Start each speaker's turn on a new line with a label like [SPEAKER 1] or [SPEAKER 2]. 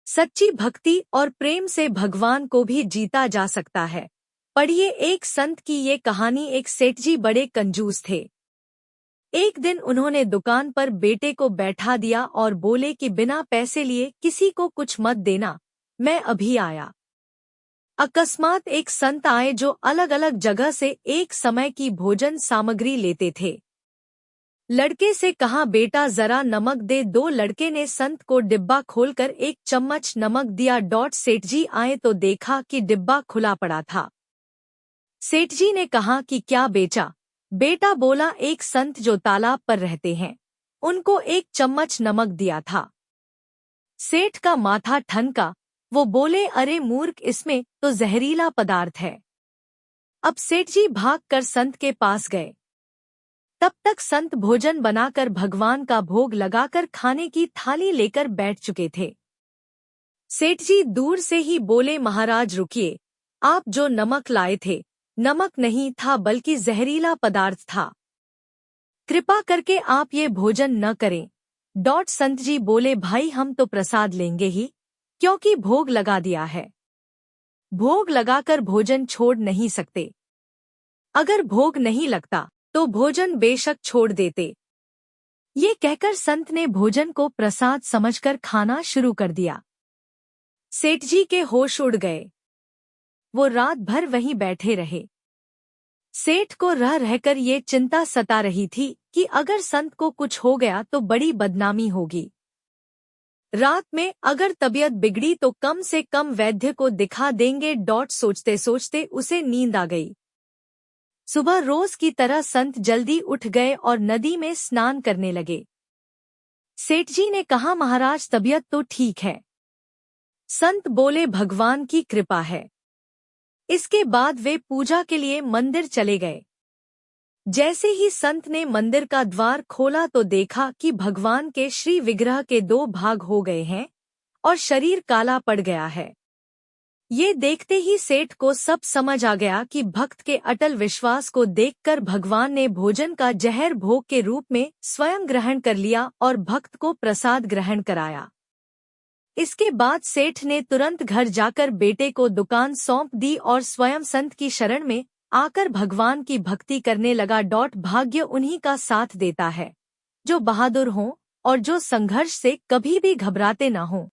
[SPEAKER 1] सच्ची भक्ति और प्रेम से भगवान को भी जीता जा सकता है। पढ़िए एक संत की ये कहानी। एक सेठ जी बड़े कंजूस थे। एक दिन उन्होंने दुकान पर बेटे को बैठा दिया और बोले कि बिना पैसे लिए किसी को कुछ मत देना, मैं अभी आया। अकस्मात एक संत आए जो अलग अलग जगह से एक समय की भोजन सामग्री लेते थे। लड़के से कहा, बेटा जरा नमक दे दो। लड़के ने संत को डिब्बा खोलकर एक चम्मच नमक दिया। सेठ जी आए तो देखा कि डिब्बा खुला पड़ा था। सेठ जी ने कहा कि क्या बेचा? बेटा बोला, एक संत जो तालाब पर रहते हैं, उनको एक चम्मच नमक दिया था। सेठ का माथा ठनका। वो बोले, अरे मूर्ख, इसमें तो जहरीला पदार्थ है। अब सेठ जी भागकर संत के पास गए। तब तक संत भोजन बनाकर भगवान का भोग लगाकर खाने की थाली लेकर बैठ चुके थे। सेठ जी दूर से ही बोले, महाराज रुकिए, आप जो नमक लाए थे, नमक नहीं था बल्कि जहरीला पदार्थ था। कृपा करके आप ये भोजन न करें। संत जी बोले, भाई हम तो प्रसाद लेंगे ही, क्योंकि भोग लगा दिया है। भोग लगाकर भोजन छोड़ नहीं सकते। अगर भोग नहीं लगता तो भोजन बेशक छोड़ देते। ये कहकर संत ने भोजन को प्रसाद समझकर खाना शुरू कर दिया। सेठ जी के होश उड़ गए। वो रात भर वहीं बैठे रहे। सेठ को रह रहकर ये चिंता सता रही थी कि अगर संत को कुछ हो गया तो बड़ी बदनामी होगी। रात में अगर तबीयत बिगड़ी तो कम से कम वैद्य को दिखा देंगे। सोचते सोचते उसे नींद आ गई। सुबह रोज की तरह संत जल्दी उठ गए और नदी में स्नान करने लगे। सेठ जी ने कहा, महाराज तबीयत तो ठीक है। संत बोले, भगवान की कृपा है। इसके बाद वे पूजा के लिए मंदिर चले गए। जैसे ही संत ने मंदिर का द्वार खोला तो देखा कि भगवान के श्री विग्रह के 2 भाग हो गए हैं और शरीर काला पड़ गया है। ये देखते ही सेठ को सब समझ आ गया कि भक्त के अटल विश्वास को देखकर भगवान ने भोजन का जहर भोग के रूप में स्वयं ग्रहण कर लिया और भक्त को प्रसाद ग्रहण कराया। इसके बाद सेठ ने तुरंत घर जाकर बेटे को दुकान सौंप दी और स्वयं संत की शरण में आकर भगवान की भक्ति करने लगा। भाग्य उन्हीं का साथ देता है जो बहादुर हों और जो संघर्ष से कभी भी घबराते न हों।